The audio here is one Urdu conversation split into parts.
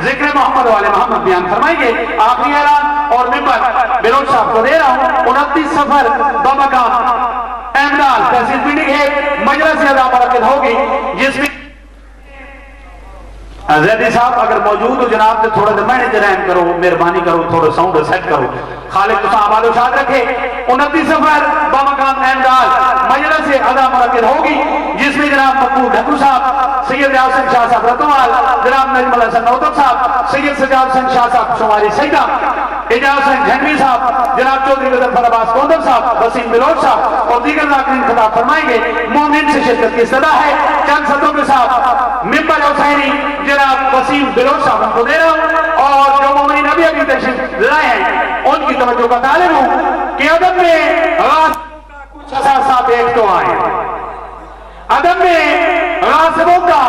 ذکر محمد والے محمد بیان فرمائیں گے. آخری اعلان اور ممبر بلوچ صاحب کو دے رہا ہوں. 29 سفر بمقام احمدال تحصیل میٹنگ ہے مجلس ادا منعقد ہوگی جس میں زیدی صاحب اگر موجود ہو جناب تو تھوڑا دیر میں رحم کرو مہربانی کرو تھوڑا ساؤنڈ سیٹ کرو. خالق تو صاحب آلو شاد رکھے. 29 سفر بمقام احمدال مجلس ادا منعقد ہوگی جس میں جناب مقبول ڈھکو صاحب سید یاسین شاہ صاحب رتوال جناب نجم الحسن نوتب صاحب سید سجاد حسین شاہ صاحب شماری سیدہ اعجاز حسین جھنوی صاحب جناب چودھری غضنفر عباس کوندر صاحب وسیم بلوچ صاحب اور دیگر ناظرین خطاب فرمائیں گے. مومن سے شرکت کی صدا ہے. چند صدوں کے ساتھ ممبر حسینی جناب وسیم بلوچ صاحب کو دے رہا ہوں اور جو مومنین ابھی تشریف لائے ہیں ان کی توجہ کا طالب ہوں کہ ادب میں کچھ اثاثات ایک تو آئے. ادب میں غاصبوں کا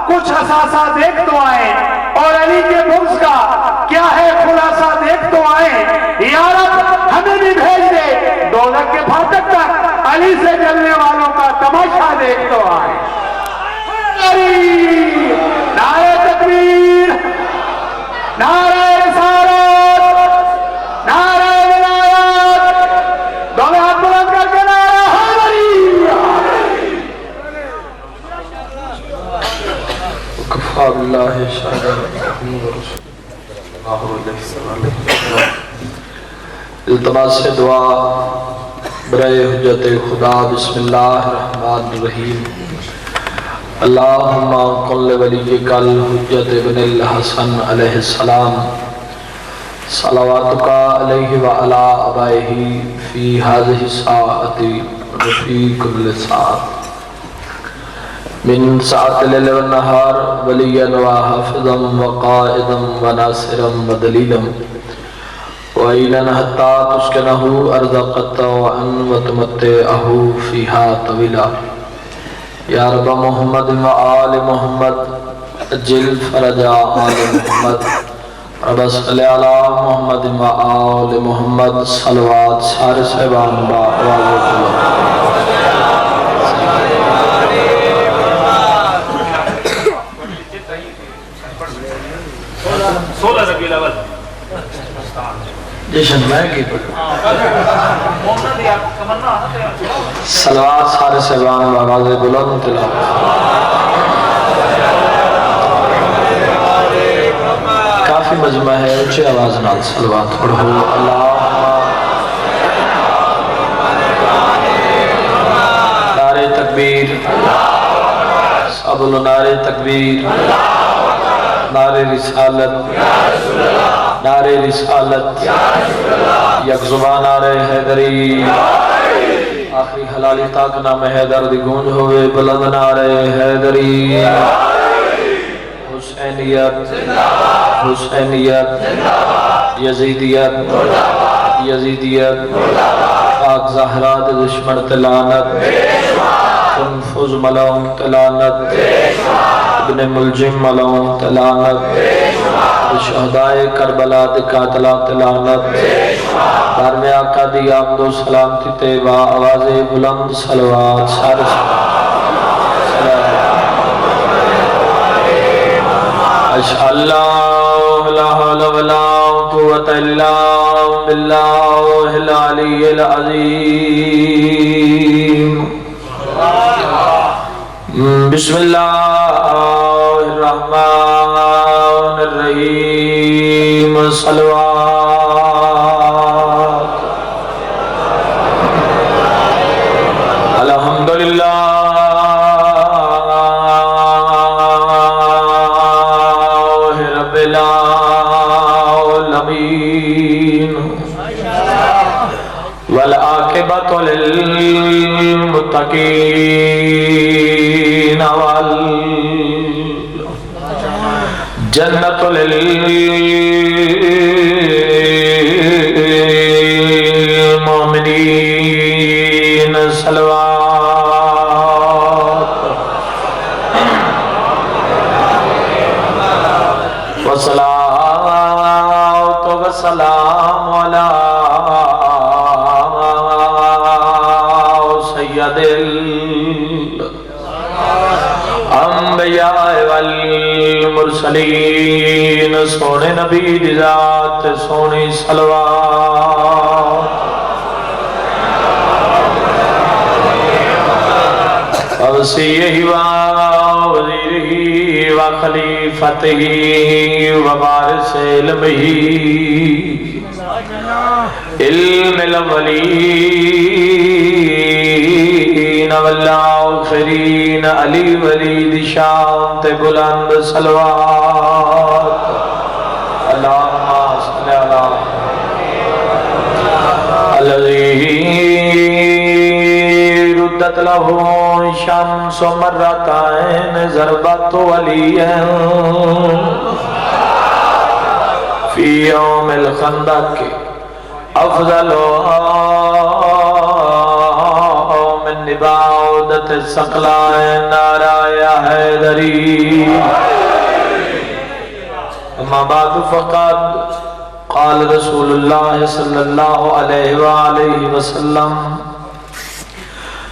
کچھ اثاثات ایک تو آئے اور علی کے بغض کا کیا ہے خلاصہ دیکھ تو آئے. یا رب ہمیں بھی بھیج دے دوزخ کے پھاٹک تک علی سے جلنے والوں کا تماشا دیکھ تو آئے. نعرہ تکبیر نعرہ رسالت نعرہ ولایت دونوں ہاتھ بلند کر کے نعرہ حیدری. کفا اللہ شاہد محمد رسول اللہ علیہ وسلم. التماس دعا برائے حجت خدا. بسم اللہ الرحمن الرحیم. اللہم قل ولیک الحجت ابن الحسن علیہ السلام صلواتک علیہ وعلا آبائہ فی هذه الساعۃ وفی کل ساعۃ من ساعۃ اللیل والنہار ولیا وحافظا وقائدا وناصرا ودلیلا وعینا حتی تسکنہ ارضا قطعا وتمتعہ فیہا طویلا. یا رب محمد و آل محمد اجل فرج آل محمد. رب صلی علی محمد و آل محمد. صلوات سارے صحبان با آواز اللہ. 16 ربیع الاول جشن میں کی پڑھو. صلوات سارے صحبان با آواز بلند تلاوت. کافی مجمع ہے اونچے آواز نال صلوات پڑھو. اللہ نعرہ تکبیر سب بولو نعرہ تکبیر نعرہ رسالت نعرہ رسالت یک زبان نعرہ حیدری. آخری حلالی تاک نام حیدر دی گونج ہوئے بلند نعرہ حیدری. حسینیت حسینیت یزیدیت یزیدیت پاک زہرا دے دشمن تلانت تنفذ ملعون تلانت ابن ملجم ملعون تلانت شہدائے کربلا دے قاتلہ تلانت. بار میں آقا دی آمد و سلامتی تیبہ آواز بلند صلوات سارے اللہ لا حول ولا قوة الا باللہ العلی العظیم. بسم اللہ الرحمن الرحیم. صلوات الحمدللہ والعاقبۃ للمتقین والجنۃ للمؤمنین. صلوات وصلاۃ وسلام علی سید الانبیاء والمرسلین سونے نبی دی ذات سونی صلوات ووصیہ ووزیرہ وخلیفتہ ووارث علمہ علم الاولین والآخرین علی ولی شان تے بلند صلوات اللہم صلی اللہ الذی ردت لہ شمس مرتين ضربت وليا في يوم الخندق أفضل من نباودة الثقلين نارا يا حيدري أما بعد فقد قال رسول الله صلى الله عليه وآله وسلم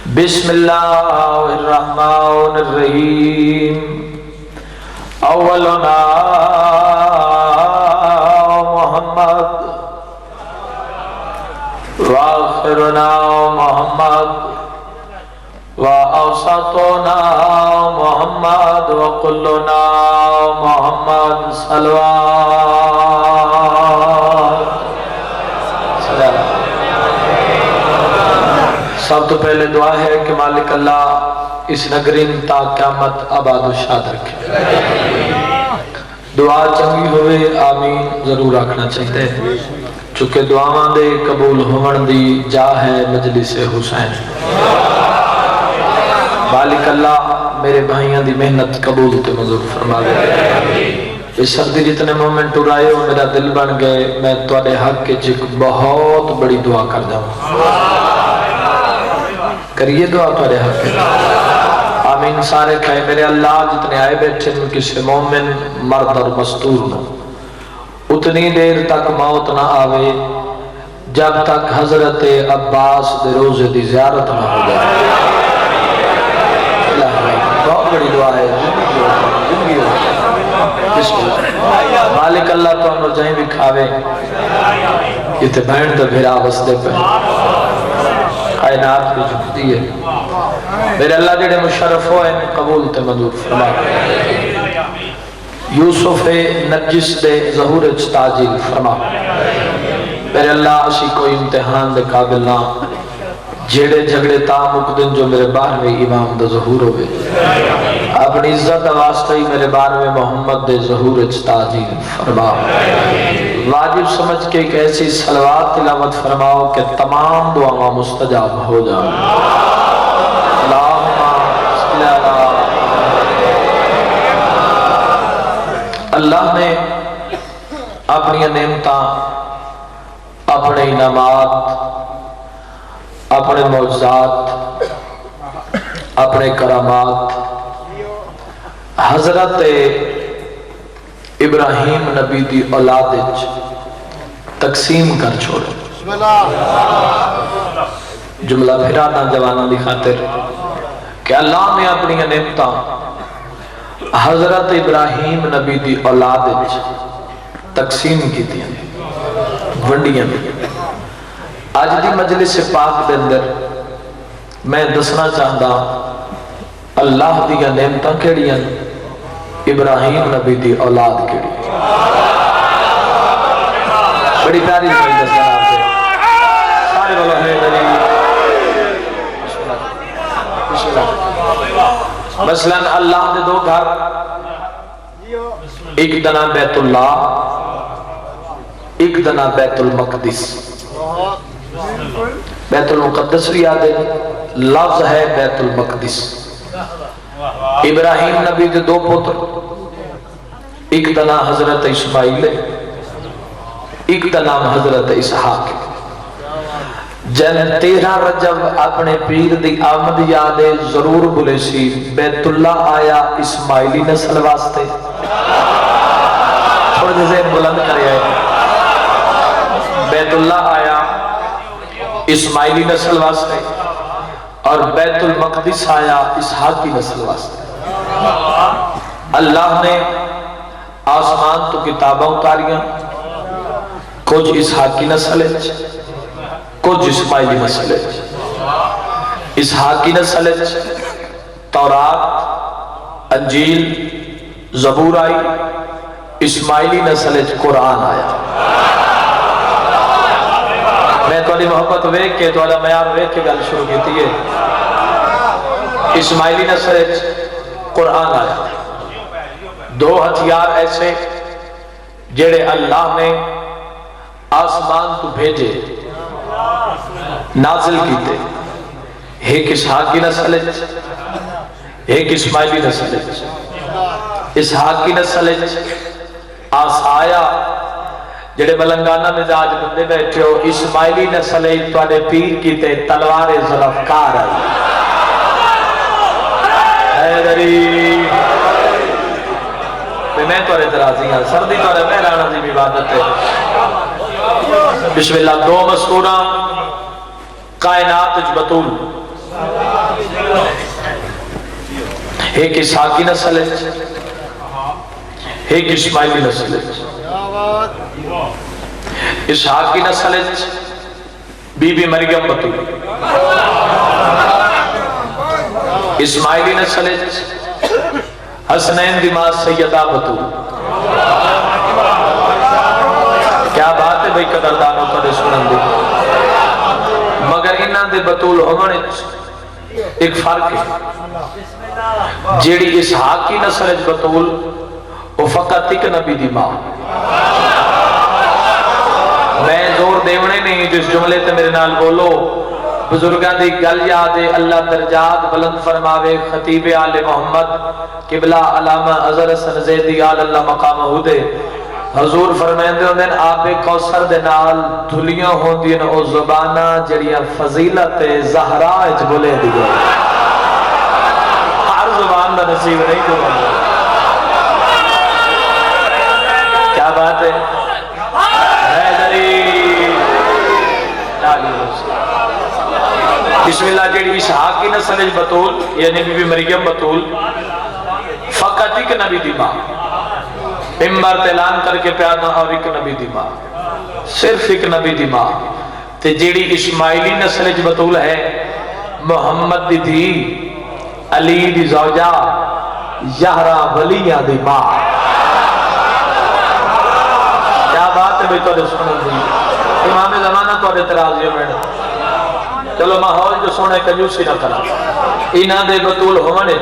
بسم الله الرحمن الرحيم أولنا محمد وآخرنا محمد وأوسطنا محمد وكلنا محمد صلوات سب تو پہلے دعا ہے کہ مالک اللہ اس نگرین تا قیامت آباد و شاد رکھے دعا چنگی ہوئے آمین ضرور رکھنا چاہتے ہیں چونکہ دعاواں دے قبول ہون دی جا ہے مجلس حسین مالک اللہ میرے بھائیاں دی محنت قبول تے منظور فرما دے اس سردی جتنے مومنٹ اڑائے ہو میرا دل بن گئے میں تواڈے حق کے ایک بہت بڑی دعا کر جاؤں کریے دعا تواڈے حق کے آمین سارے کہے میرے اللہ جتنے آئے بیٹھے ان کسی مومن مرد اور مستور نو اتنی دیر تک موت نہ آوے جب تک حضرت عباس دے روزے دی زیارت نہ ہو جائے بہت بڑی دعا ہے بسم اللہ مالک اللہ تو انہوں جائیں بھی کھاوے یہ تے بہن تے بھیرا بستے پہ کائنات بھی جھکتی ہے میرے اللہ جڑے مشرف ہوئے قبول تے منظور فرما یوسف نرجس دے ظہور تاجیل فرما میرے اللہ اسی کوئی امتحان دے قابل نہ جیڑے جھگڑے تا مقدن جو میرے بارہویں امام دے ظہور ہوئے اپنی عزت واسطہ ہی میرے بارہویں محمد دے ظہور تاجیل فرما واجب سمجھ کے ایک ایسی صلوات تلاوت فرماؤ کہ تمام دعاواں مستجاب ہو جائیں اللہ نے اپنی نعمتاں اپنے انعامات اپنے معجزات اپنے کرامات حضرت ابراہیم نبی دی اولاد تقسیم کر چھوڑے جملہ پھرا نوجوانوں دی خاطر کہ اللہ نے اپنی نعمتاں حضرت ابراہیم نبی دی اولاد تقسیم کی تھی ونڈیاں دی آج دی مجلس پاک دے اندر میں دسنا چاہتا اللہ دی نعمتاں کیڑیاں ابراہیم نبی دی اولاد کیڑی بڑی پیاری بھائی دسنا آپ سے سارے بولو حیدری بسم اللہ مثلا اللہ دے دو گھر ایک دنا بیت اللہ ایک دنا بیت المقدس بیت المقدس بھی یاد ہے لفظ ہے بیت المقدس ابراہیم نبی دے دو پتر ایک دنا حضرت اسماعیل ایک دنا حضرت اسحاق جن 13 رجب اپنے پیر دی آمد یادے ضرور بولے سی بیت اللہ آیا اسماعیلی نسل واسطے تھوڑے ذہن بلند کرے آئے بیت اللہ آیا اسماعیلی نسل واسطے اور بیت المقدس آیا اسحاقی نسل واسطے اللہ نے آسمان تو کتاباں اتاریاں، کچھ اسحاق کی نسل ہے، کچھ اسماعیلی نسل ہے۔ اسحاق کی نسل ہے تورات، انجیل، زبور آئی، اسماعیلی نسل ہے قرآن آیا۔ میں تھوڑی محبت ویکھ کے تھوڑا معیار ویکھ کے گل شروع کی ہے۔ اسماعیلی نسل ہے قرآن آیا۔ دو ہتھیار ایسے جڑے اللہ نے آسمان تو بھیجے نازل کیتے، ایک اسحاق کی نسل ہے، ایک اسماعیلی نسل ہے۔ اسحاق کی نسل ہے آسایا جڑے ملنگانہ مزاج بندے بیٹھے ہو، اسماعیلی نسل ہے تواڈے پیر کیتے تلوار ذوالفقار آئی۔ حیدری میں تو اعتراضی ہاں، سردی تو مہرانا جی عبادت ہے۔ بسم اللہ۔ دو مسکورہ کائنات بطول، ایک اسحاق کی نسل ہے، ایک اسماعیلی نسل ہے۔ اسحاق کی نسل ہے بی بی مریم بطول، اسماعیلی نسل ہے حسنین دی ماں سیدہ بطول۔ کیا بات ہے بھئی قدردانوں کا سنن دی، مگر انہاں دے بطول ہونے ایک فرق ہے۔ جیڑی اسحاق کی نسل بطول وہ فقط ایک نبی دی ماں۔ میں زور دیونے نہیں، جس جملے تے میرے نال بولو، بزرگاں دی گل یاد ہے، اللہ درجات بلند فرماوے، خطیب آل محمد قبلہ علامہ اظہر حسن زیدی آل اللہ مقامہ دے، حضور فرمائندے ہوندے ہیں آب کوثر دے نال دھلیاں ہوندی ہیں او زبانہ جڑیاں فضیلت زہرا اچ بولے دیگا۔ ہر زبان دا نصیب نہیں جو بندہ۔ کیا بات ہے؟ بسم اللہ۔ جیڑی اسحاق کی نسل بطول یعنی بی بی مریم بطول فقط ایک نبی دی ماں، ممبر اعلان کر کے پیانا اور ایک نبی دی ماں، صرف ایک نبی دی ماں۔ تے جیڑی اسماعیلی نسل بطول ہے محمد دی دھی، علی دی زوجہ، زہرا ولیہ دی ماں۔ کیا بات ہے بھئی تو سنن دی، امام زمانہ تو اعتراضی میں چلو ماحول جو سونے کنجوسی نہ کرا۔ انہاں دے بطول ہونے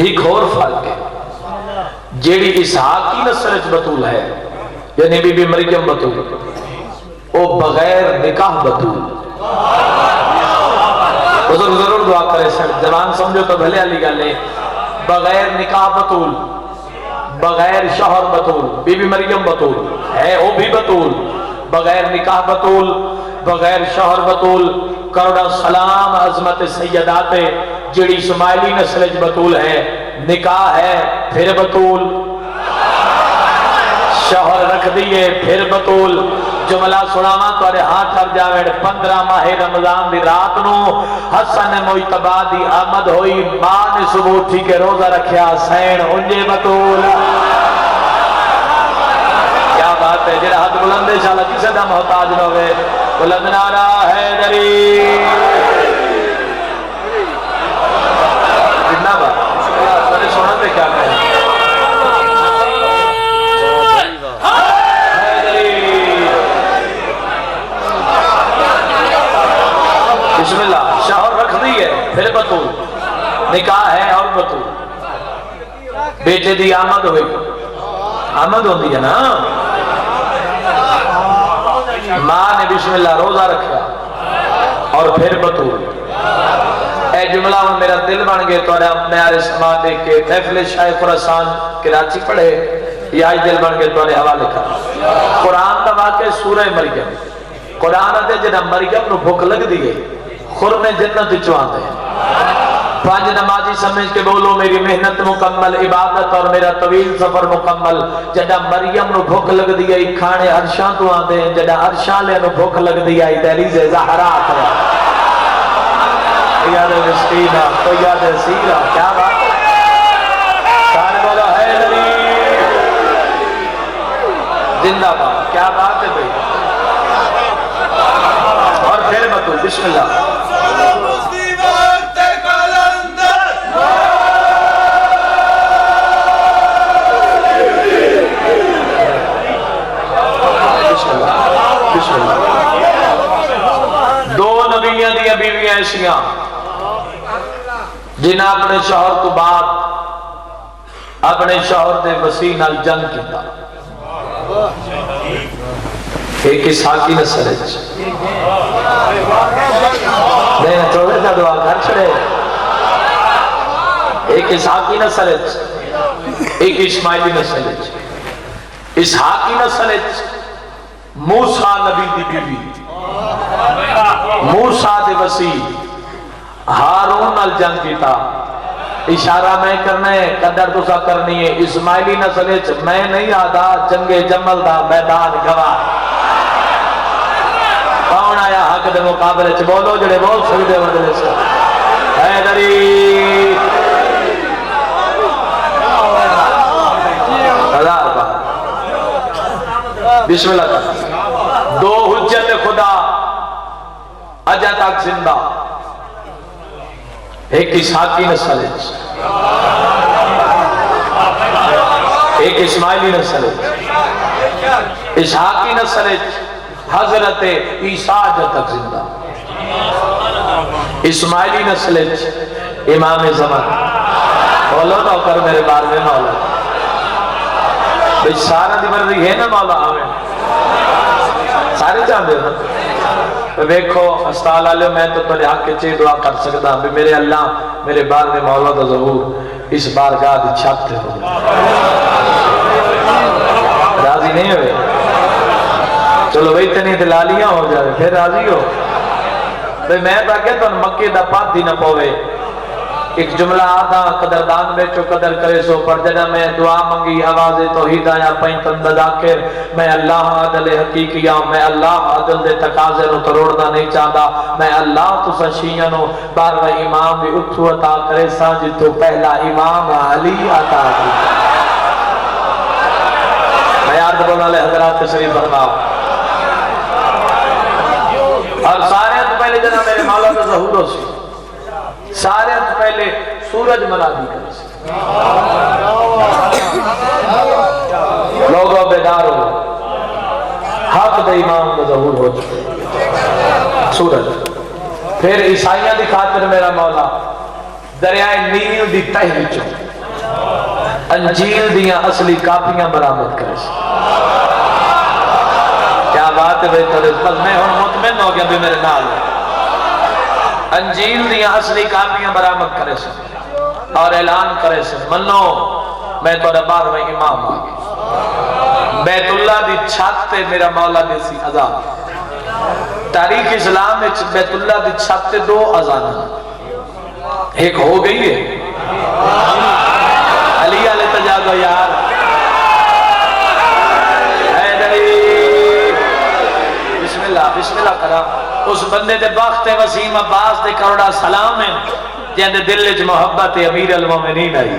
ایک اور فرق ہے۔ جیڑی اسحاق کی نسل بطول ہے یعنی بی بی مریم بطول، وہ بغیر نکاح بطول۔ بزرگ ضرور دعا کرے سر، زبان سمجھو تو بھلے علی گلے، بغیر نکاح بطول، بغیر شوہر بطول۔ بی بی مریم بطول ہے، وہ بھی بطول، بغیر نکاح بطول، بغیر شوہر بطول۔ کروڑا سلام عظمت سیدات جڑی اسماعیلی نسل بطول ہے، نکاح ہے پھر بطول، شوہر رکھ دیئے پھر بطول۔ جملہ سناما تو ہاتھ کر جاویں 15 ماہ رمضان دی رات نو حسن مجتبی دی آمد ہوئی، ماں نے صبح اٹھی کے روزہ رکھیا، سین انجے بطول۔ کیا بات ہے؟ جڑا ہاتھ بلند انشاءاللہ کسی دا محتاج نہ ہوئے، بلند نعرہ حیدری۔ اتنا بات سارے سونا پہ کیا کہیں؟ بسم اللہ۔ شوہر رکھ دی ہے پھر بطول، نکاح ہے اور بطول۔ بیٹے دی آمد ہوئی، آمد ہوندی ہے نا، ماں نے بسم اللہ روزہ رکھا اور پھر بطول۔ اے جملہ میرا دل بن گئے تو اپنے آرے سما دیکھ کے محفل شاہ خراسان کراچی پڑھے، یہ آج دل بن گئے تو حوالے کر۔ قرآن کا واقع سورہ مریم، قرآن دے جنہ مریم نو بھوک لگ دیئے، خرم جنت چوان دے۔ 5 نمازی سمجھ کے بولو میری محنت مکمل، عبادت اور میرا طویل سفر مکمل۔ جدہ مریم نو بھوک لگ دی گئی کھانے عرشاں تو آن دے، جدہ عرشاں لے نو بھوک لگ دی گئی دہلیز زہرات ہے۔ یاد مسکینہ تو یاد سیرہ، کیا بات ہے؟ سارے زندہ باد، کیا بات ہے بھائی. اور پھر بتو بسم اللہ. دو نبیاں دیا بیویاں ایسیاں جنہیں اپنے شوہر تو بعد اپنے شوہر دے وسیع نال جنگ کیتا. ایک اسحاقی نسل نہیں تھوڑے سا دعا کر چھڑے. ایک اسحاقی نسل ایک اسماعیلی نسل. اسحاقی نسل موسیٰ نبی دی بیوی موسیٰ دے وسیع ہارون نال جنگ کیتا. اشارہ میں کرنا ہے قدر تو سا کرنی ہے. اسماعیلی نسل میں نہیں آدھا جنگ جمل دا میدان گواہ. کون آیا حق دے مقابلے چ بولو جڑے بول سکدے ودے سے حیدری ہزار بار بسم اللہ کا. دو حجت خدا اجا تک زندہ. ایک اسحاقی نسل ایک اسماعیلی نسل. اسحاقی نسل حضرت عیسیٰ اجا تک زندہ. اسماعیلی نسل امام زمان. بولو نہ کر میرے بار میں مولا بھئی سارا دی مرضی ہے نا مولا آمین. سارے چاہتے ہو نا. ویکھو استعال علیہ میں تو تھوڑے حق کے چیز دعا کر سکتا بھی میرے اللہ میرے بار میں مولا دا ظہور اس بارگاہ دی چھاپتے ہو. راضی نہیں ہوئے؟ چلو بھئی اتنی دلالیاں ہو جائے پھر راضی ہو. بھئی میں باقی تو مکے دا پات دی نہ پوے. ایک جملہ آدھا قدردان بیچو قدر کرے سو پر جنہ میں دعا منگی آواز توحید آیا پینتن ذاکر. میں اللہ عدل حقیقیاں میں اللہ عدل دے تقاضے نو تروڑنا نہیں چاہتا. میں اللہ تو سشیاں نو باروہ امام بھی اتھو عطا کرے سا جتو پہلا امام علی عطا کی. میں یاد بولنا لے حضرات تشریف فرماؤ. اور سارے تو پہلے جنہ میرے مولا دا ظہور ہو سی. سارے تو پہلے سورج منادی کرے سی. لوگوں بیدار ہو حق دے امام کا ظہور ہو چکے سورج. پھر عیسائیاں دی خاطر میرا مولا دریائے نیل دی تہ وچوں انجیل دیاں اصلی کاپیاں برآمد کرے سی. کیا بات ہے بھائی تھوڑے بس میں ہوں مطمئن ہو گیا بھی میرے نال. انجیل دیاں اصلی کاپیاں برآمد کرے سی اور اعلان کرے سی منو میں تو بار میں امام آگے. بیت اللہ دی چھت تے میرا مولا دے سی عذاب. تاریخ اسلام میں بیت اللہ دی چھت تے دو اذان ایک ہو گئی ہے. علی علیہ تجاگو یار بسم اللہ کرا. اس بندے دے بخت وسیم عباس دے کروڑا سلام ہے جن دے دل وچ محبت امیر المومنین آئی.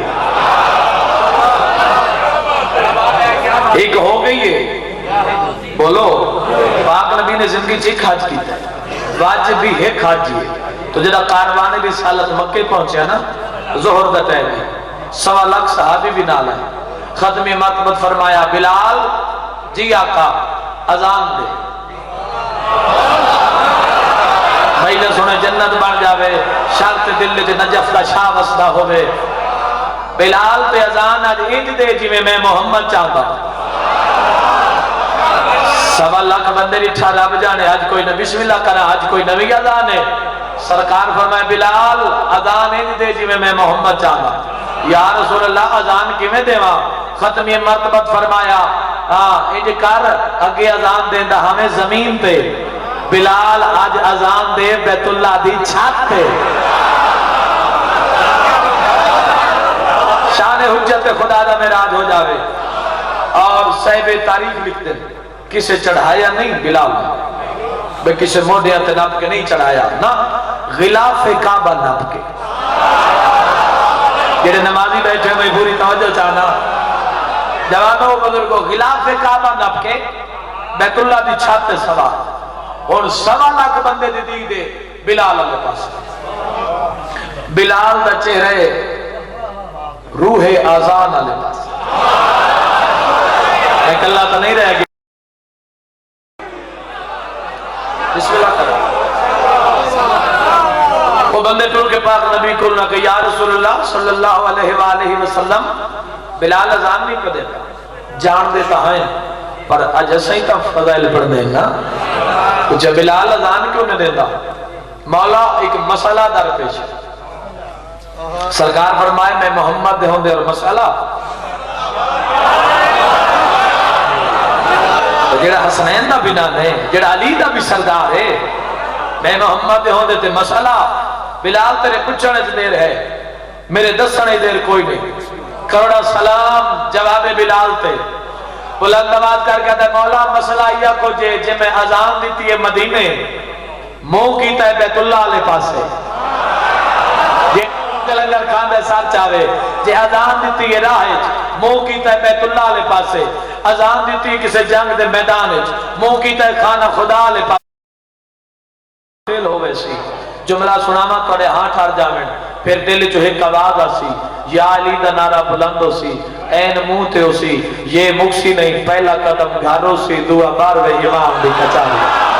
ایک ہو گئی ہے بولو. پاک نبی نے زندگی چیک حج کی تھا واجب بھی ایک حج ہے. تو جدا کاروان رسالت مکے پہنچیا نا ظہر دا ٹائم ہے 1.25 لاکھ صحابی بھی نال ہے. ختم مرتبت فرمایا بلال جی آقا اذان دے. مہیلے سنے جنت بن جاوے شرط دل جے نجف دا شاہ وسدا ہوئے. بلال پہ اذان آج انج دے جی میں محمد چاہتا. 1.25 لاکھ بندے اٹھا رب جانے آج کوئی نہ بسم اللہ کرا آج کوئی نبی اذان ہے. سرکار فرمائے بلال اذان انج دے جی میں محمد چاہتا. یا رسول اللہ اذان کی میں دیواں. ختم یہ مرتبت فرمایا انج کر اگے اذان دیندہ ہمیں زمین پہ. بلال آج اذان دے بیت اللہ دی چھت پہ. شان حجت خدا دا معراج ہو جاوے. اور صاحب تاریخ لکھتے کسے چڑھایا نہیں بلال بے کسے موڈیا تے نپ کے نہیں چڑھایا نا غلاف کعبہ نپ کے. جڑے نمازی بیٹھے میں پوری توجہ چاہنا جوانوں بزرگوں غلاف کعبہ نپ کے بیت اللہ دی چھت تے سوار اور 1.25 لاکھ بندے دی دی دے بلال علیہ پاس بلال دا چہرے روح آزان علیہ پاس ایک اللہ تو نہیں رہے گی بسم اللہ کرو وہ بندے ٹول کے پاس نبی کو نہ کہ یا رسول اللہ صلی اللہ علیہ وآلہ وسلم بلال اذان نہیں پڑھ دیتا جان دیتا ہے پر اج ایسا ہی تا فضائل پڑھ دیں گا کچھ بلال اذان کیوں نہیں دیتا مولا ایک مسئلہ در پیش سرکار فرمائے میں محمد دے ہوں دے اور مسئلہ جڑا حسنین دا بنا نہیں جڑا علی دا بھی سردار ہے میں محمد دے ہوں دے تے مسئلہ بلال تیرے پچھنے سے دیر ہے میرے دسنے دیر کوئی نہیں کروڑا سلام جواب بلال تے بلند آواز کر کے دے مولا مسئلہ یا کو جے میں اذان دیتی ہے مدینے منہ کیتا ہے بیت اللہ علیہ پاس ہے یہ لنگر کھان دے ساتھ چاہے جے اذان دیتی ہے راہ منہ کیتا ہے بیت اللہ علیہ پاس ہے اذان دیتی ہے کسے جنگ دے میدان منہ کیتا ہے خانہ خدا علیہ پاس فیل ہو ویسی جملہ سناما توڑے ہاں ٹھار جامن پھر دل جو ایک آواز آسی یا علی دا نعرہ بلند ہو سی این منہ تے ہو سی یہ مکسی نہیں پہلا قدم گھارو سی دعا بار وے امام دی کچاری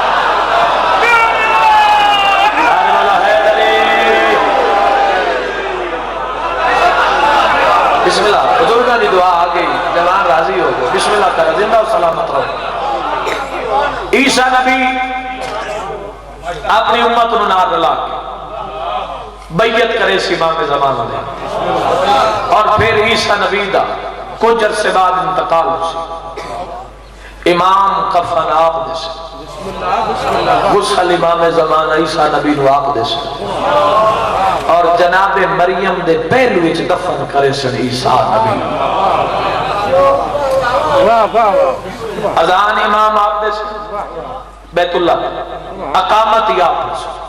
بسم اللہ بزرگاں دی دعا آگئی جوان راضی ہو گئے بسم اللہ کرے زندہ و سلامت رہو عیسیٰ نبی اپنی امت نار رلا کے بیعت کرے سی امام زمانہ دے اور پھر عیسیٰ نبی دا کچھ عرصے بعد انتقال ہو سی امام کفن آپ دے سے غسل امام زمانہ عیسیٰ نبی نو آپ دے سے اور جناب مریم دے پہلو وچ دفن کرے سن عیسیٰ نبی اذان امام آپ دے سے بیت اللہ اقامت ہی آپ دے سے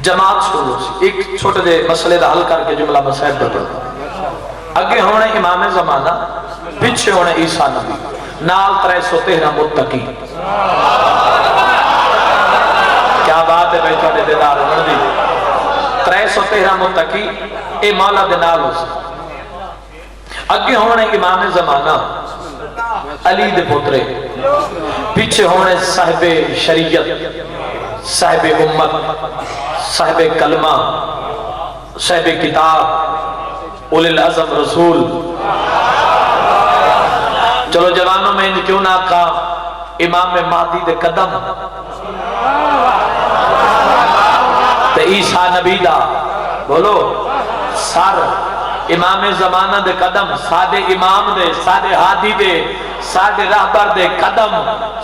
جماعت شروع سی ایک چھوٹے دے مسئلے دا حل کر کے جملہ مسائب پر پڑھتا اگے ہونے امام زمانہ پچھے ہونے عیسیٰ نبی نال 313 متقی کیا بات ہے بھائی چھوٹے دیدار مردی 313 متقی اے مولا دے نال ہو سی اگے ہونے امام زمانہ علی دے پترے پیچھے ہونے صاحب شریعت صاحب امت صاحب کلمہ صاحب کتاب اولی العظم رسول چلو جوانوں میں کیوں نہ کہا امام مہدی دے قدم تے عیسیٰ نبی دا بولو سر امام زمانہ دے قدم سادے امام دے سادے ہادی دے سادے رہبر دے قدم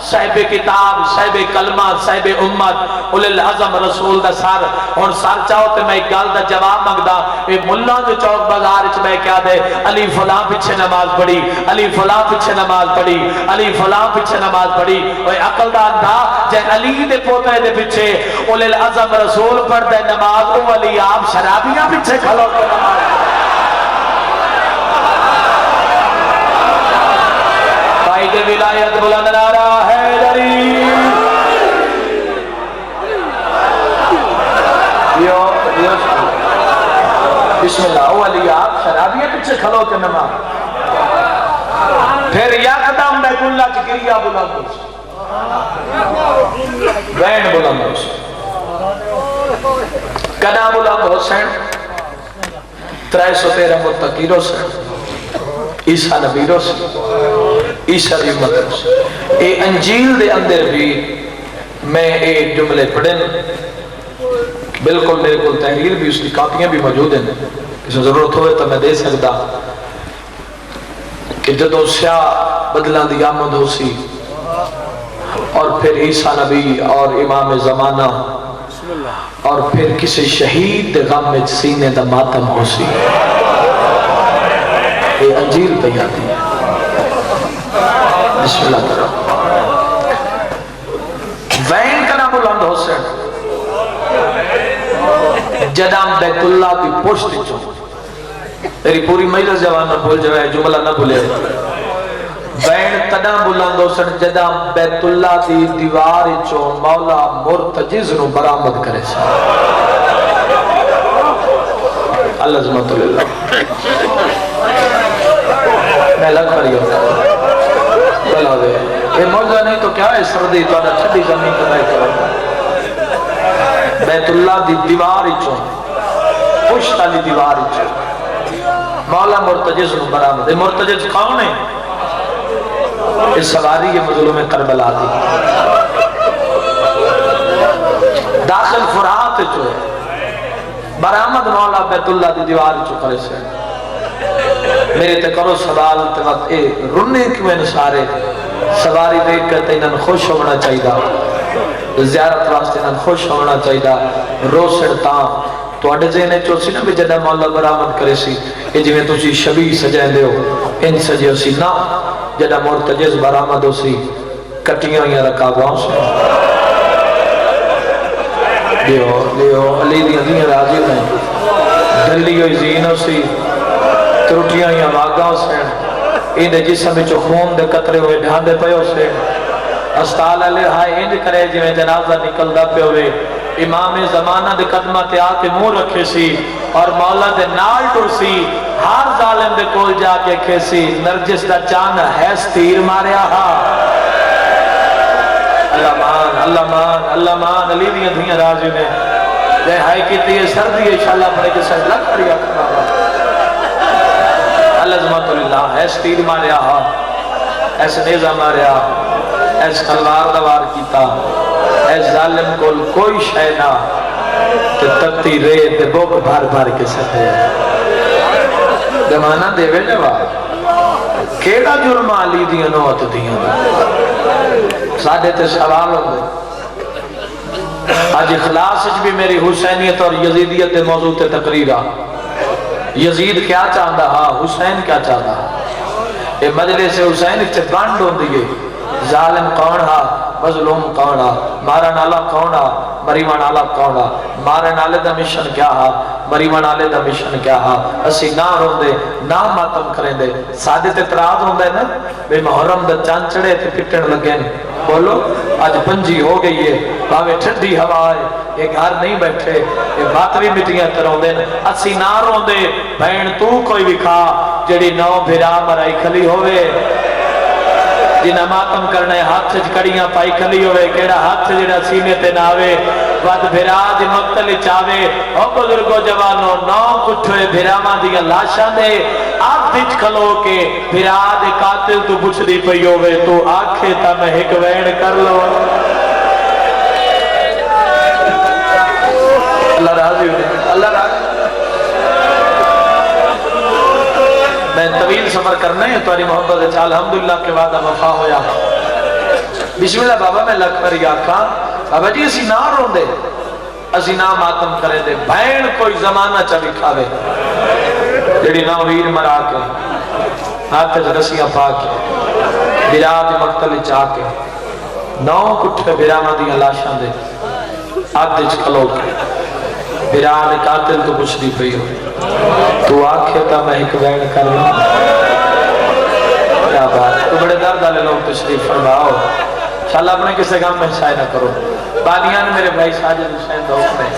صاحب کتاب صاحب کلمہ صاحب امت اولی العظم رسول دا سر اور سر چاہو تے میں گل دا جواب مانگدا اے ملہ جو چوک بازار وچ میں کیا دے علی فلاں پیچھے نماز پڑھی علی فلاں پیچھے نماز پڑھی علی فلاں پیچھے نماز پڑھی اوے عقل دا اندھا جے علی دے پوترے دے پیچھے اولی العظم رسول پڑھ دے نماز او علی آپ شرابیاں پیچھے کھلو کے نماز قائد ولایت بلند نعرہ حیدری بسم اللہ او علی آپ شرابیہ پیچھے کھلو کے نماز پھر یکدم بیت اللہ چکریہ بلند ہو بین بلند ہو کنا بلند حسین 313 متقی روسین عیسیٰ نبی روسین عیسیٰ دی امت روسین اے انجیل دے اندر بھی میں ایک جملے پڑھیں بالکل میرے کو تحریر بھی اس کی کاپیاں بھی موجود ہیں کسی ضرورت ہوئے تو میں دے سکتا کہ جدو سیاہ بدلہ دی آمد ہو سی اور پھر عیسیٰ نبی اور امام زمانہ اور پھر کسی شہید غم میں سینے دا ماتم ہو سی یہ انجیل پہ آتی ہے بسم اللہ کرو وین کنا بلند حسین جدام بیت اللہ کی پشت چو میری پوری مجلس جوان نہ بھول جائے، جملہ نہ بھولے. بین تدا بلندو سن جدا بیت اللہ دی دیوار چو مولا مرتجز نو برآمد کرے سا. العظمت للہ. میں لگ پڑی ہوتا بلا دے یہ موجہ نہیں تو کیا ہے سردی تو آدھا چھٹی زمین کا بیت اللہ بیت اللہ دی دیوار چو پشت علی دیوار چو مولا مرتجز نو برآمد. مرتجز کون ہے؟ اس سواری یہ مظلوم کربلا دی داخل فرات چو برآمد مولا بیت اللہ دی دیوار چو کرے سے. میرے تے کرو سوال تے وقت اے رنے کیوں ہیں سارے سواری دیکھ کرتے انہاں خوش ہونا چاہیے، زیارت واسطے انہاں خوش ہونا چاہیے. رو سڑتاں تو اڈ جینے چوسی نا بھی جدہ مولا برآمد کرے سی یہ جو میں تجھے شبیہ سجائیں دے ہو ان سجے سی نا جدہ مرتجز برآمد ہو سی کٹیاں یا رکاباں سے لیو علی دیاں راضی ہیں دلی ہوئی زین ہو سی ترٹیاں یا واگاں سے ان جسم چو خون دے قطرے ہوئے ڈھان دے پہو سے استال علیہ ہائے انج کرے جو میں جنازہ نکل دا پہ ہوئے امام زمانہ دے قدمہ تے آکے منہ رکھے سی اور مولا دے نال ٹر سی ہر ظالم دے کول جا کے کھیسی نرجس دا چاند حیث تیر ماریا ہا. اللہ مان اللہ مان اللہ مان علی دیاں دھیاں راضی نے دے ہائی کی تیئے سردی انشاءاللہ پڑے کے سر لگ پڑی اکھنا العظمت للہ. حیث تیر ماریا ہا ایس نیزہ ماریا ایس تلوار دوار کیتا ایس ظالم کول کوئی شے نہ کہ تکتی ریت بوک بھر بھر کے سکتے زمانہ دے وے جواب کیڑا جرم علی دیاں نوت دیاں سادے تے سوال ہوندے. آج اخلاص بھی میری حسینیت اور یزیدیت موضوع تے تقریرہ یزید کیا چاہتا ہا حسین کیا چاہتا ہا اے مجلس حسین اچھے بانڈ ہوں دیئے ظالم کون ہا مظلوم کون ہا مارن آلہ کون ہا مریوان آلہ کون ہا مارن آلے دا مشن کیا ہا مریوان آلے دا مشن کیا ہا اسی نہ رون دے نہ ماتم کریں دے سادت اعتراض ہوں دے نا بے محرم دا چاند چڑے تھے پٹن لگیں بولو آج پنجی ہو گئی ہے باوے ٹھنڈی ہوا ہے یہ گھر نہیں بیٹھے یہ باتوی مٹیاں کروں دے اسی نہ رون دے بہن تو کوئی بھی کھا جڑی نو بھرا مرائی کھلی ہوئے جنہ ماتم کرنے ہاتھ کڑیاں پائی کھلی ہوئے کیڑا ہاتھ جڑا سینے تے ناوے ود بھرا دی مقتل چاوے او بزرگو جوانو نو کٹھوے بھراما دیا لاشاں دے آپ دچ کھلو کے بھرا دے قاتل تو بچھ دی پئی ہوئے تو آکھے تا میں ایک وین کر لو. اللہ راضی ہوئے اللہ راضی. میں طویل سفر کرنا ہے تاری محبت اچھا الحمدللہ کے وعدہ وفا ہویا. بسم اللہ بابا میں لکھ پر آکھا بابا جی اسی نہ رون دے اسی نہ ماتم کرے دے بین کوئی زمانہ چوی کھاوے جڑی نہ ویر مرا کے ہاتھ رسیاں پا کے براد مقتل چاہ کے نو کٹھے براما دیا لاشاں دے آدھے چکلو کے براد قاتل تو کچھ دی پئی ہو تو آکھے تا میں ایک وین کرنا. کیا بات تو بڑے درد آلے لوگ تشریف فرماؤ انشاءاللہ اپنے کسے کام میں شائع نہ کرو. بانیان میرے بھائی ساجد حسین دوست نے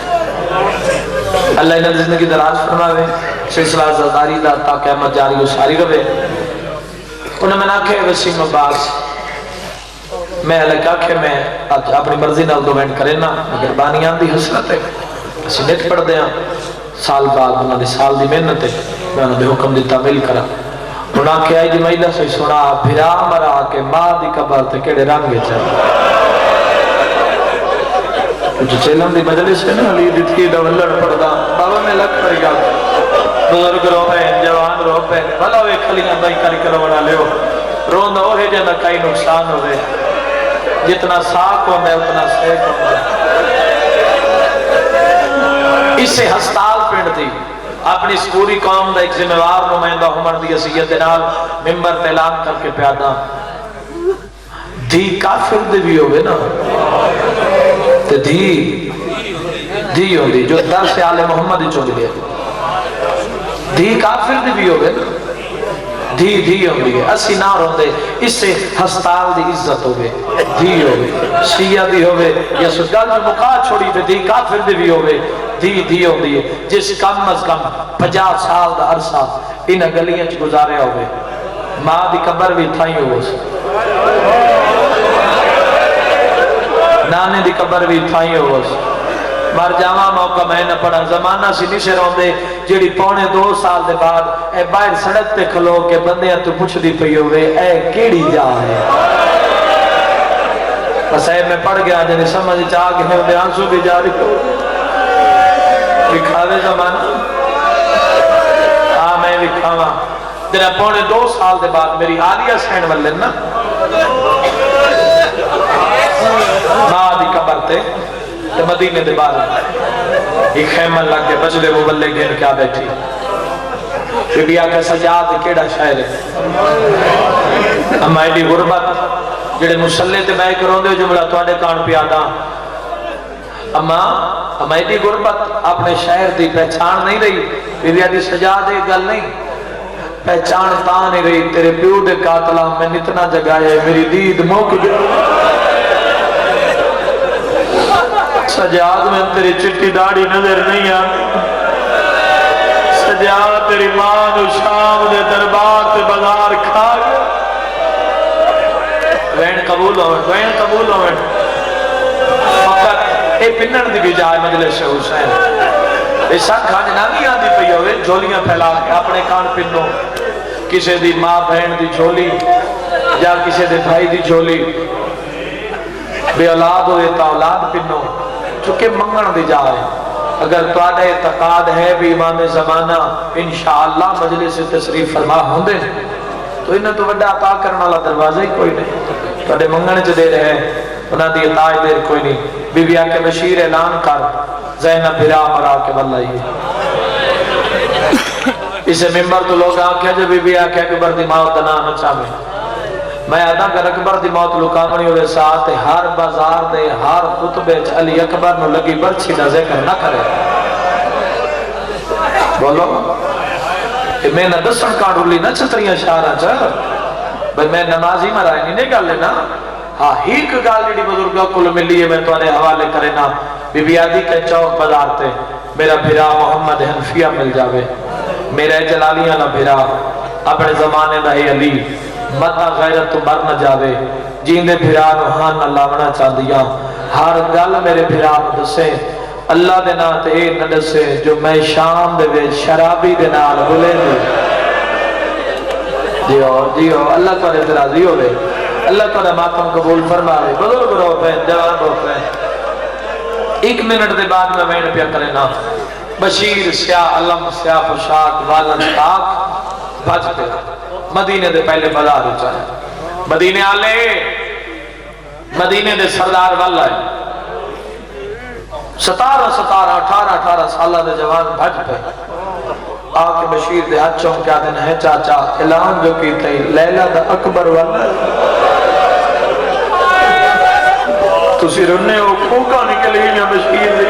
اللہ انہیں زندگی دراز فرماوے سلسلہ زداری دا تاکہ احمد جاری و ساری روے. انہیں میں ناکھے وسیم عباس میں علیکہ کہ میں اپنی مرضی نال دو وینٹ کرے نا مگر بانیان دی حسرت ہے اسی نیٹ پڑھ دیا سال بعد انہوں نے سال دی محنت ہے میں انہوں نے حکم دی تعمیل کرا. انہاں کہ آئی جی مہیلہ سے سنا بھرا مرا کے ماں دی قبر تے کیڑے رنگے چاہے کچھ چیلم دی مجلس ہے نا علی دتکی دولڑ پڑھدا بابا میں لگ پڑ گیا بزرگ رو پہ جوان رو پہ بھلا ہوئے کھلیاں بائی کر کے روڑا لیو روندہ ہوئے جانا کئی نقصان ہوئے جتنا ساک ہوندہ ہے اتنا سیک ہوندہ ہے. اس سے ہستال پینڈ دی اپنی سپوری قوم دا ایک ذمہوار نمائندہ عمر دی حیثیت نال ممبر اعلان کر کے پیادا دھی کافر دے بھی ہوئے نا تے دھی ہوندی جو در سے آل محمد ہی چونگ لیا دھی کافر دی بھی ہوگے نا، دھی دھی ہوگی ہے، اسی نہ روندے اس سے ہسپتال دی عزت ہوگی، دھی ہوگی شیعہ دی ہوگی یا سجال جو مقا چھوڑی تے دھی کافر دی بھی ہوگی، دھی دھی ہوگی ہے جس کم از کم 50 سال دا عرصہ انہ گلیاں چ گزارے ہوگے، ماں دی قبر بھی تھائی ہوگی، نانے دی قبر بھی تھائی ہوگی، مر جاواں موقع میں نہ پڑا زمانہ سی نہیں سے روندے جیڑی پونے 2 سال دے بعد اے باہر سڑک تے کھلو کے بندیاں تو پوچھ دی پئی ہوئے اے کیڑی جا ہے، بس اے میں پڑھ گیا جنہیں سمجھ چاہ کے ہوندے آنسو بھی جاری ہو دکھاوے زمانہ میں دکھاواں تیرا پونے 2 سال دے بعد میری آلیہ سین والے نا ماں دی قبر تے مدینے دے بعد ایک خیمہ لگ کے بجلے مبلے گین کیا بیٹھی بی بی آکے سجاد کیڑا شاعر ہے اما ایڈی غربت جڑے مسلح تے بے کروں دے جملہ توڑے کان پیادا اما ایڈی غربت اپنے شہر دی پہچان نہیں رہی بی بی آدھی سجاد ایک گل نہیں پہچان تا نہیں رہی تیرے پیو دے قاتلہ میں نتنا جگائے میری دید موک گیا سجاد میں تیری چٹی داڑھی نظر نہیں آتی سجاد تیری ماں نو شام دے دربار تے بازار کھا گیا وین قبول ہوئے فقط اے پنن دی بجائے مجلس حسین اے ساتھ کھانے نامی آدھی پئی ہوئے جھولیاں پھیلا کے اپنے کان پنو کسے دی ماں بہن دی جھولی یا کسے دی بھائی دی جھولی بے اولاد ہوئے تا اولاد پنو چونکہ منگن دی جائے اگر توڑا اعتقاد ہے بھی امام زمانہ انشاءاللہ مجلس تشریف فرما ہوں دے تو انہیں تو وڈا عطا کرنا اللہ دروازہ ہی کوئی نہیں توڑے منگن چ دے رہے انہاں دی عطا دیر کوئی نہیں بی بی آکے بشیر اعلان کر زینب بھرا مرا کے واللہ اسے ممبر تو لوگ آکے جو بی بی آکے اکبر دی موت دنا نچا میں میں آدھا کر اکبر دی موت لکامنی ہوئے ساتھ ہر بازار دے ہر خطبے علی اکبر نو لگی برچی دا ذکر نہ کرے بولو میں نہ دسن کانڈولی نہ چھتریاں شارہ چاہ بھئی میں نمازی مرائی نہیں گل لینا ہاں ہی کو گال جڑی بزرگوں کو ملی ہے میں تمہارے حوالے کرنا بی بی آدھی کے چوک بازار تے میرا بھیرا محمد حنفیہ مل جاوے میرا جلالیاں نہ بھیرا اپنے زمانے دا ہی علی متا غیرت تو مر نہ جاوے جیندے بھیرا نوحان نہ لاونا چاہ دیا ہر گل میرے بھیرا دسے اللہ دے نات اے نہ دسے جو میں شام دے وے شرابی دے نال بلے جی ہو اللہ تعالی راضی ہوئے اللہ تعالی ماتم قبول فرمائے بزرگ رو پہ جوان رو پہ 1 منٹ دے بعد میں وین پیا کرنا بشیر سیاہ علم سیاہ پوشاک والن تاک بھج پہ مدینے دے پہلے بازار چاہے مدینے آلے مدینے دے سردار والا ہے 17 سالہ دے جوان بھج پہ آکے بشیر دے ہاتھ چون کیا دن ہے چاچا اعلان جو کی تھی لیلہ دا اکبر والا تسی رنے ہو کوکا نکل ہی یا بشیر دے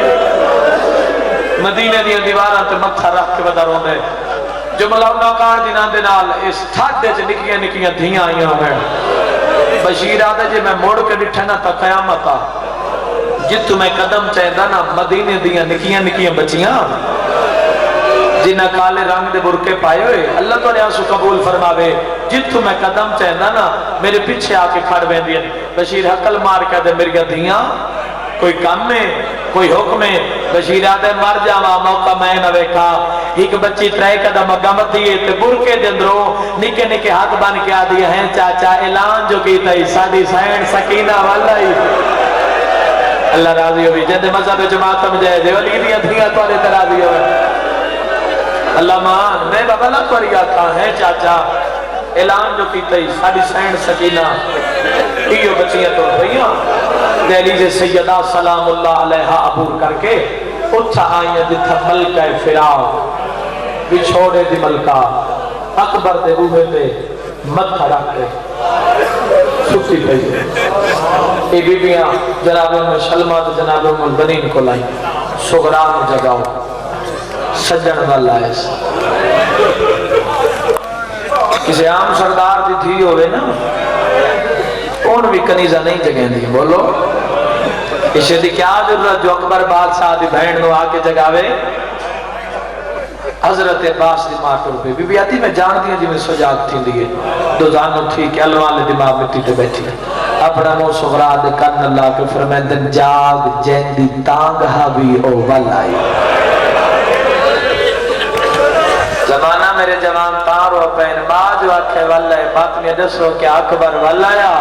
مدینے دیا دیواراں تے متھا رکھ کے بدا رو دے جو ملاؤنا کار دینان دے نال اس ٹھاڈے چے نکیاں نکیاں دھیاں آئیاں ہیں بشیر آدھے جے میں موڑ کے ڈٹھنا تا قیامت آ جتو میں قدم چاہتا نا مدینے دیا نکیاں نکیاں بچیاں جنہ کالے رنگ دے برکے پائے ہوئے اللہ تو نے آنسو قبول فرماوے جتو میں قدم چاہتا نا میرے پیچھے آکے کھڑ بین دیا بشیر حقل مار کے دے میری دھیاں کوئی کام میں کوئی حکم ہے بشیر آدھے مر جاوا موقع میں نہ ویکھا ایک بچی 3 قدم گمت دیئے تے برکے دے اندروں نکے نکے ہاتھ بن کے آدھیا ہیں چاچا اعلان جو کیتا ہی ساڑی سین سکینہ والا ہی اللہ راضی ہوئی جندے مذہب جماعت مجھے دے ولی دیا دھیاں توڑے تراضی ہوئے اللہ مان میں بابا نہ پڑی آتا ہے چاچا اعلان جو کیتا ہی ساڑی سین سکینہ ایو بچیاں توڑ رہیاں دہلیز سیدہ سلام اللہ علیہ عبور کر کے اٹھا آئیے جتھا ملکہ فراؤ بچھوڑے دی ملکہ اکبر دے اوہے پہ مدھا رکھ کے سکتی پہی اے بی بیاں جناب میں شلمہ تو جناب البنین کو لائیں سغران جگاؤ سجن والا ہے کسی عام سردار دی تھی ہوئے نا ان بھی کنیزہ نہیں جگہ دی بولو اسے دی کیا ضرورت جو اکبر بادشاہ دی بہن نو آکے جگاوے حضرت عباس دی ماں ٹر پہ بی بی آتی میں جان دیا جی میں سجاگ تھی لیے دو زانو تھی کہ اللہ والے دماغ مٹی پہ بیٹھی اپنا مو سغرا دے کرن اللہ کے فرمیندن جاگ جیندی تانگ ہاوی او والائی زمانہ میرے جوان تارو پہن باج واکھے واللہ بات میں دسو کہ اکبر والایا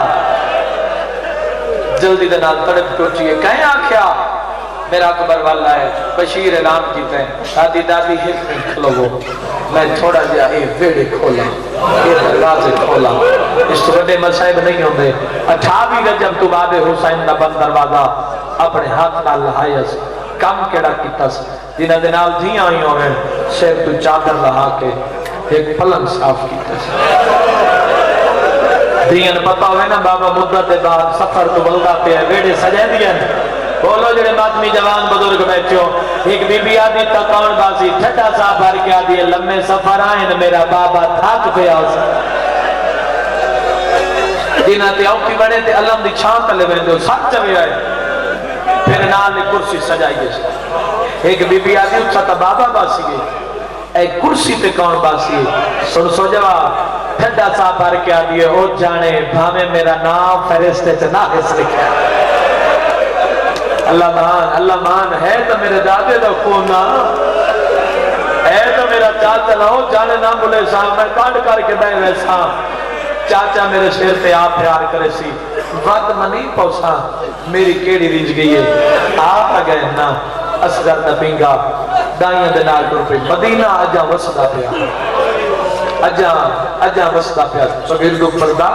جلدی دنال تڑپ ٹوٹیے کہیں آکھیا میرا اکبر والا ہے بشیر اعلان کیتے ہیں دادی دادی ہف میں کھلو وہ میں تھوڑا جا ویڑے کھولا دروازے کھولا اس تو بڑے مسائب نہیں ہوندے 28 رجب تو باب حسین دا بند دروازہ اپنے ہاتھ نال لہائیس کم کیڑا کیتا سی جنہ دنال دھی آئی ہوئے شیخ تو چادر لہا کے ایک پلنگ صاف کیتا سی دین پتا ہوئے نا بابا مدت بعد سفر تو بلدہ پہ ہے ویڑے سجے دین بولو جڑے ماتمی جوان بزرگ بیٹھو ایک بی بی آدھی تکاؤن باسی ٹھٹا سا بھر کے آدھی لمبے سفر آئین میرا بابا تھاک پہ آس دینا تے اوکی بڑے تے علم دی چھان تلے بنے دو ساتھ چوے آئے پھر نال کرسی سجائیے ایک بی بی آدھی اچھا تا بابا باسی گئے ایک کرسی تے کون باسی سن سو جواب ٹھٹا سا بھر کے آدھی او جانے بھامے میرا نام فرشتے تے ناقص لکھا اللہ مان ہے تو میرے دادے دا خونا ہے تو میرا چاچا نہ ہو جانے نہ بولے صاحب میں کانڈ کر کے بہن ویسا چاچا میرے سیر پہ آپ پیار کرے سی وقت منی پوسا میری کیڑی ریج گئی ہے آپ آگئے نا اصغر نبینگا دائیاں دینا ٹر پہ مدینہ اجا وسطہ پہ اجا وسطہ پہ صغیر دو پردہ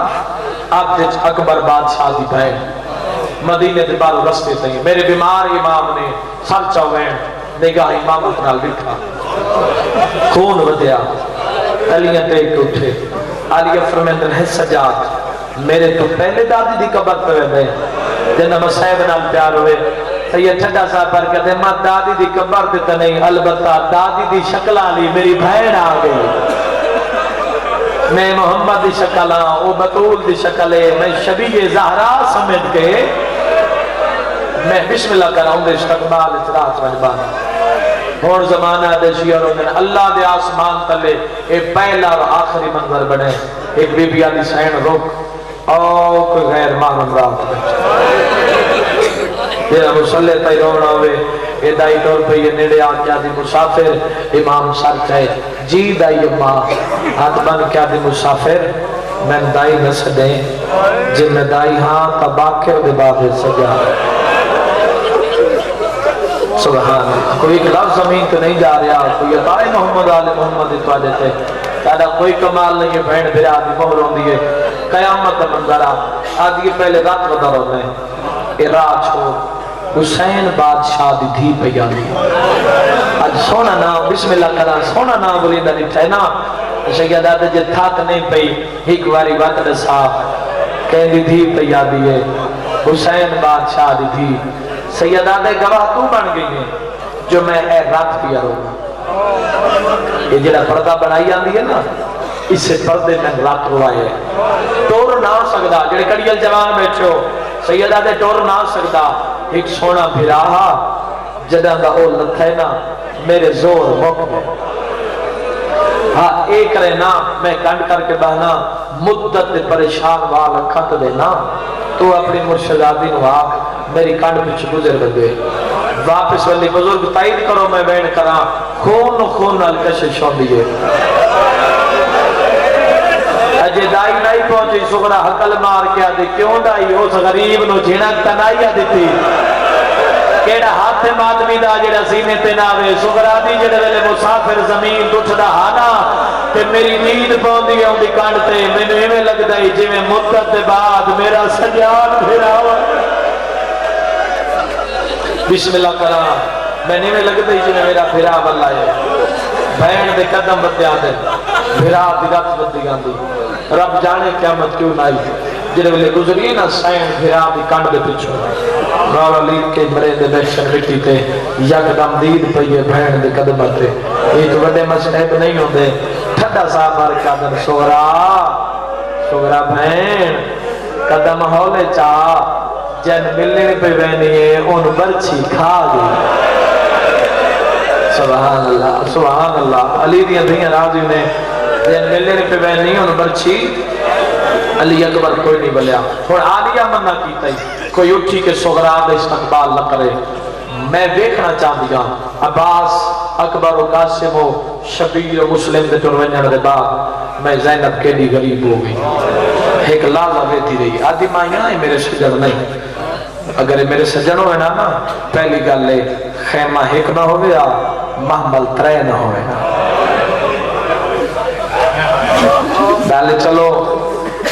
آپ دیچ اکبر بادشاہ دی بہن مدینے دے بارو رستے تھے میرے بیمار امام نے سر چوین نگاہ امام اپنا لکھا خون ودیا علیہ دیکھ اٹھے علیہ فرمیندن ہے سجاد میرے تو پہلے دادی دی قبر پہ وے جنہ مسائب نال پیار ہوئے سید ٹھڈا صاحب پر کہتے ماں دادی دی قبر دیتا نہیں البتہ دادی دی شکل آلی میری بہن آ گئی میں محمد دی شکل ہاں وہ بطول دی شکل ہے میں شبیہ زہرا سمجھ کے میں بسم اللہ کراؤں دے استقبال اطلاعات وجبان اور زمانہ دے شیعر و من اللہ دے آسمان تلے ایک پہلا اور آخری منظر بنے ایک بی بی علی سین رک او کوئی غیر معلوم رات جیرا مسلح تائی رونا ہوئے یہ دائی طور پہ یہ نیڑے آکیا دی مسافر امام سر کہے جی دائی اماں ہاتھ بن کیا دی مسافر میں دائی نہ سدیں جن میں دائی ہاں تباکر دے بابے سجا سبحان کوئی ایک لفظ زمین تو نہیں جا رہا کوئی عطائے محمد آل محمد اتوا دیتے کہنا کوئی کمال نہیں ہے بہن بھرا دی مہر ہوں دیئے قیامت منظرہ آدھی پہلے رات ودر ہوتے ہیں رات چھوڑ حسین بادشاہ دی دھی پہ جانی آج سونا نام بسم اللہ کرا سونا نام بولی دا نٹھائے نا شکیہ دادا جے تھات نہیں پئی ایک واری وقت رسا کہیں دی دھی پہ یادی ہے حسین بادشاہ دی دھی سیدادے گواہ تو بن گئی ہیں جو میں اے رات پیا رہوں یہ جڑا پردہ بنائی آندی ہے نا اس سے پردے میں رات روائے ٹور نہ سکدا جڑے کڑیل جوان بیٹھو سیدادے ٹور نہ سکدا ایک سونا بھراہا جدہ دا او لتھے نا میرے زور موقع میں ہاں ایک رہے نا میں کنڈ کر کے بہنا مدت پریشان والا کھت دے نا تو اپنی مرشدادی نو آگ میری کانڈ پچھ گزر بدے واپس والی بزرگ تائید کرو میں بین کرا خون الکشش ہوں دیئے اجے دائی نہیں پہنچی سغرا حقل مار کیا دی کیوں دائی اس غریب نو جھنک تنائی دیتی کیڑا ہاتھ مادمی دا جڑا سینے تے ناوے سغرا دی جڑے ویلے مسافر زمین ٹوٹ دا ہانا تے میری نیند پوندی ہے ان دی کانڈ تے میں نے ایویں لگ دائی جی میں مدت بعد میرا سجان پھرا ہوا بسم اللہ کرا میں نہیں لگتا ہی جنہیں میرا بھرا بلا ہے بہن دے قدم بتیا دے بھرا دیگت بتی گاندی رب جانے قیامت کیوں نائی جنہیں ملے گزری نا سین بھرا دی کانڈ دے پچھو مولا لیگ کے مرے دے بیشن مٹی تے یک دم دید پہ یہ بہن دے قدم بتے یہ تو بڑے مصحب نہیں ہوتے ٹھڈا صاحب بار قدم سغرا سغرا بہن قدم ہولے چاہ جن ملنے پہ بہنیے ان برچی کھا گئی سبحان اللہ علی دیاں دھیاں راضی نے جن ملنے پہ بہنیے ان برچی علی اکبر کوئی نہیں بلیا اور عالیہ منہ کیتا ہی کوئی اٹھی کے سغرا دے استقبال نہ کرے میں دیکھنا چاہ دیا عباس اکبر و قاسم و شبیر و مسلم دے چروینجن دے بعد میں زینب کے لیے غریب ہو گئی ایک لازہ بیتی رہی آدھی مائیاں ہے میرے سجن نہیں اگر میرے سجن ہوئے نا پہلی گل لے خیمہ ایک نہ ہوئے یا محمل ترے نہ ہوئے پہلے چلو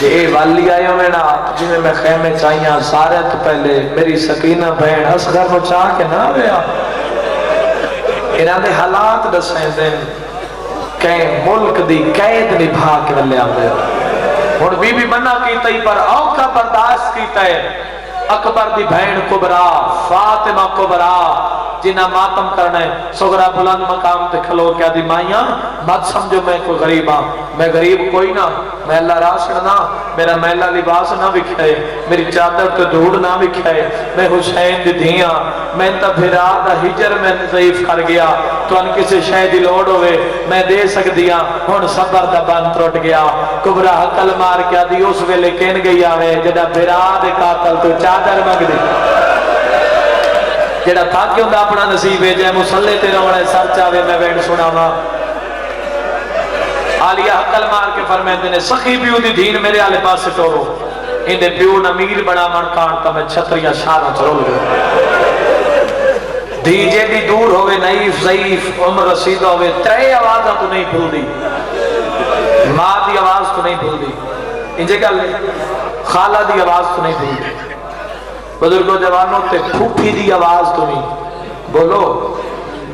یہ والی آئے ہوئے نا جنہیں میں خیمے چاہیاں سارے تو پہلے میری سکینہ بہن اصغر کو چاہ کے نہ ہوئے انہاں دے حالات دسیں دن کہیں ملک دی قید نبھا کے لے آئے اور بی بی منع کیتا ہی پر اوکا برداشت کیتا ہے اکبر دی بہن کبرا فاطمہ کبرا جنہ ماتم کرنا ہے سغرا بلند مقام تے کھلو کیا دی مائیاں مت سمجھو میں کوئی غریب ہاں میں غریب کوئی نہ میں اللہ راشد نہ میرا میلہ لباس نہ بکھائے میری چادر تو دھوڑ نہ بکھائے میں حسین دی دھیاں میں تا بھرا دا ہجر میں ضعیف کر گیا تو ان کسی شاید لوڑ ہوئے میں دے سک دیا ہون صبر دا بند ٹوٹ گیا کبرا حقل مار کیا دی اس ویلے کین گئی آوے جڑا بھرا دے قاتل تو چادر مگ دی جڑا تھا کیوں دا اپنا نصیب ہے جائے مسلح تیرا وڑا سر چاہوے میں بین سنا ماں آلیہ حقل مار کے فرمیندے نے سخی پیو دی دین میرے آلے پاس سے ٹورو اندے پیو نمیر بڑا من کانتا میں چھتریاں شاروں چرول گئے دیجے بھی دور ہوئے نئیف ضعیف عمر رسید ہوئے ترے آوازہ تو نہیں بھول دی ماں دی آواز تو نہیں بھول دی انجھے کہا لے خالہ دی آواز تو نہیں بھول دی بزرگوں جوانوں تے پھوپھی دی آواز تو نہیں بولو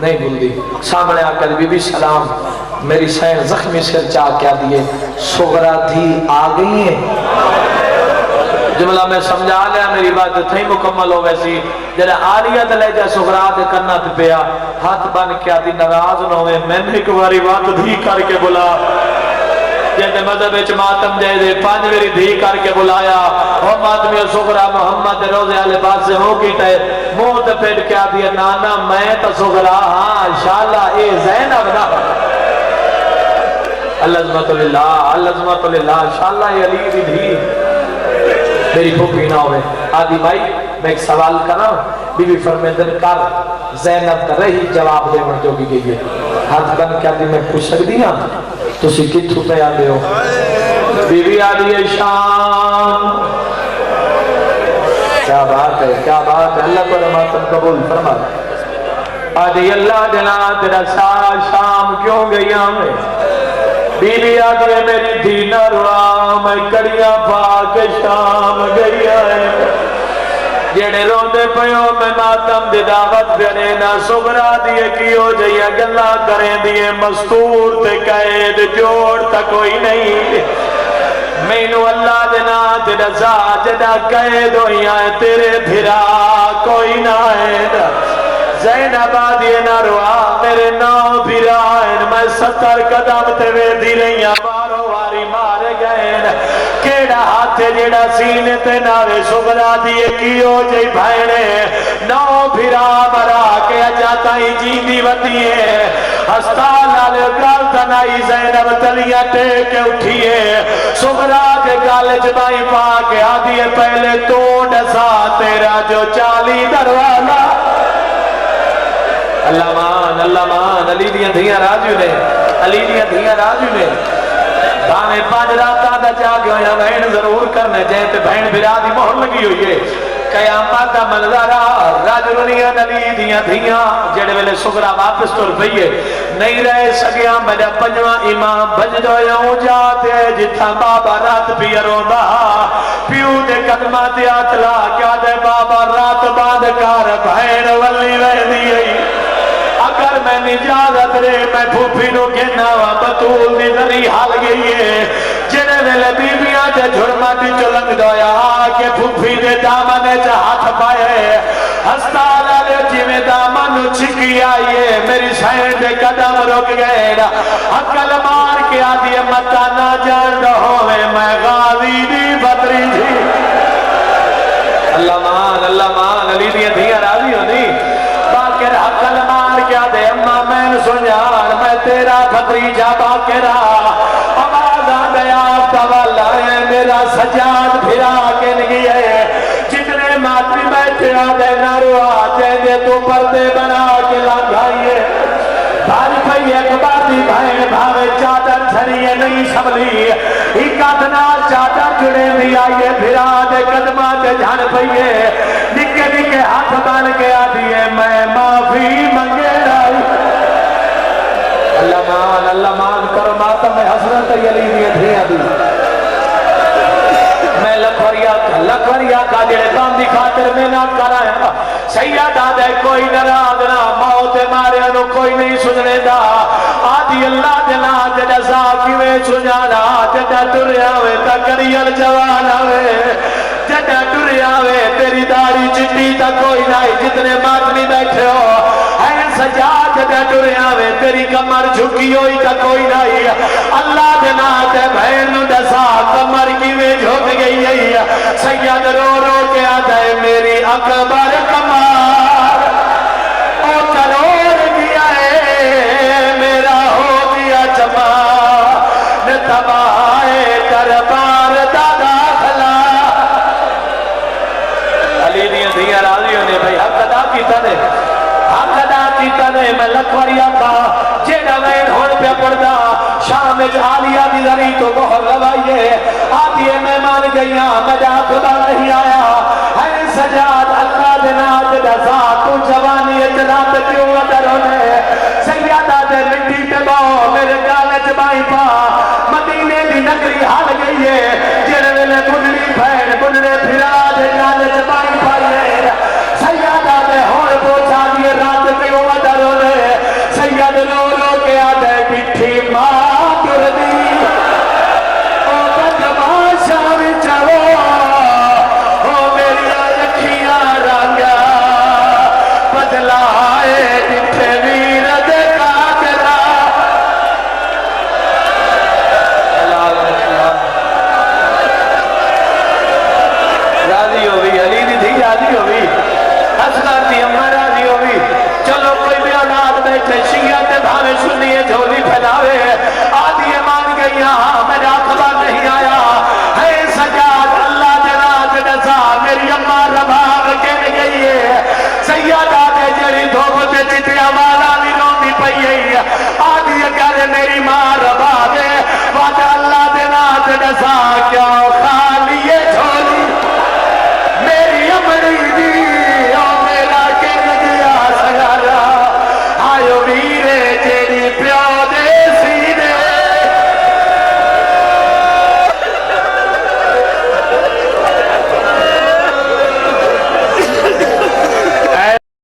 نہیں بھول دی سامنے آکر بی بی سلام میری سین زخمی سر چاہ کیا دیئے سغرا دھی آگئی ہے جملہ میں سمجھا لیا میری بات تھی مکمل ہو ویسی جنہیں آلیت لے جا سغرا دے کرنا تے پیا ہاتھ بن کیا دی نراز نہ ہوئے میں نے ایک باری بات دھی کر کے بلا جیسے مذہب اچھ ماتم دے دے پانچ میری دھی کر کے بلایا اور ماتمی سغرا محمد روزے آلے پاس سے ہو کیتا ہے موت پیٹ کیا دیا نانا میں تا سغرا ہاں انشاءاللہ اے زینب نا العظمت للہ انشاءاللہ یہ علی دی دھی میری پھوپھی نہ ہوئے آدھی بھائی میں ایک سوال کرنا بی بی فرمیدن کر زینب کا رہی جواب دے مر جو بھی گئی ہے ہاتھ بن کیا دی میں پوچھ سکتی نا تو سی کتھو پہ آدھے ہو بی بی آدھی شان کیا بات ہے اللہ کو رماتن قبول فرما آدھی اللہ جنا تیرا سارا شام کیوں گئی ہمیں بی بی آدھی میری دینہ روا میں کڑیاں پاک شام گئی ہے جیڑے روندے پیو میں ماتم دی دعوت بھیڑے نہ سغرا دیئے کیوں جائیے گلہ کریں دیئے مستور تے قید جوڑ تا کوئی نہیں مینو اللہ دینا تیرا جدا قید ہوئی آئے تیرے بھرا کوئی نہ ہے زینب آدھی نہ روا میرے نو بھرا ہے میں 70 قدم تے ویدی رہی ہیں بارو واری مارے گئے کیڑا ہاتھ جیڑا سینے تے ناوے سغرا دیئے کیوں جائی بھائنے نو بھرا مرا کے جاتا ہی جیندی وطیے ہستال آلے کال تنائی زینب تلیاں ٹیک اٹھیے سغرا کے کالج بائی پا کے آدھیے پہلے تو ڈسا تیرا جو 40 دروالا اللہ مان علی دیاں دھیاں راجو نے بانے 5 راتاں دا جاگ ہویا بہن ضرور کرنے جائیں تے بہن بھرا دی مہر لگی ہوئی ہے قیامت دا منظرہ راجلنیاں علی دیاں دھیاں جڑے ویلے سغرا واپس تر پئیے نہیں رہے سگیاں میرا 5واں امام بج جاؤں جاتے جتھا بابا رات پی روندا پیو دے قدمہ تے ہاتھ لا کیا دے بابا رات بعد کار بہن ولی ویندی ہے اگر میں نجازت رے میں پھوپھی نو کہنا وا بطول دی ذری حال گئی ہے جنے ویلے بیبیاں تے جھڑما دی چلنگ دویا کہ پھوپھی دے دامن چ ہاتھ پائے ہستا لے جویں دامن چھکی آئیے میری سائن دے قدم رک گئے عقل مار کے آدھی متا نہ جان ہوئے میں غازی دی بطری جی اللہ مان علی دی دھیا راضی ہونی باقر عقل مار کے آدھے اماں میں سنجان میں تیرا بطری جا باقرہ آواز آ گیا تولا ہے میرا سجاد پھرا کے نگی ہے جتنے ماتری بیٹھے آدھے ناروا چاہتے تو پردے بنا کے لانگائیے بھائی بھائی ایک باتی بھائیں بھاوے چادر چھڑیے نہیں سملی ایک آدھنا چادر جڑے بھی آئیے پھرا دے قدمات جھان پئیے نکے نکے ہاتھ بان کے آدھیے میں معافی منگے رائی اللہ مان کرو ماتم میں حسرت علی دیئے تھے ابھی میں لکھوریا کا جڑے کام دی خاطر میں نہ کرایا سید آدھے کوئی نراض نہ موت مارے انو کوئی نہیں سننے دا آدھی اللہ دنا جڑا ساکی میں سنانا جڑا ٹریا ہوئے تا کریل جوانا ہوئے جڑا ٹریا ہوئے تیری داڑھی چٹی تا کوئی نہیں جتنے ماتمی بیٹھے ہو سجاد دے ٹریا وے تیری کمر جھکی ہوئی تا کوئی نہیں اللہ دینا تے بہن دسا کمر کی میں جھک گئی ہے سید رو رو کے آتا ہے میری اکبر کمر او کروڑ گیا ہے میرا ہو گیا جمع نہ تباہے دربار دا داخلہ علی دیا راضی ہونے بھائی حق ادا کیتا نے میں لکھوریا کا جیڑا وین ہون پہ پڑھدا شام میں عالیہ دی ذری تو بہر روائیے آدھی میں مان گئیاں مجاق با نہیں آیا ہے سجاد اللہ دنات دسا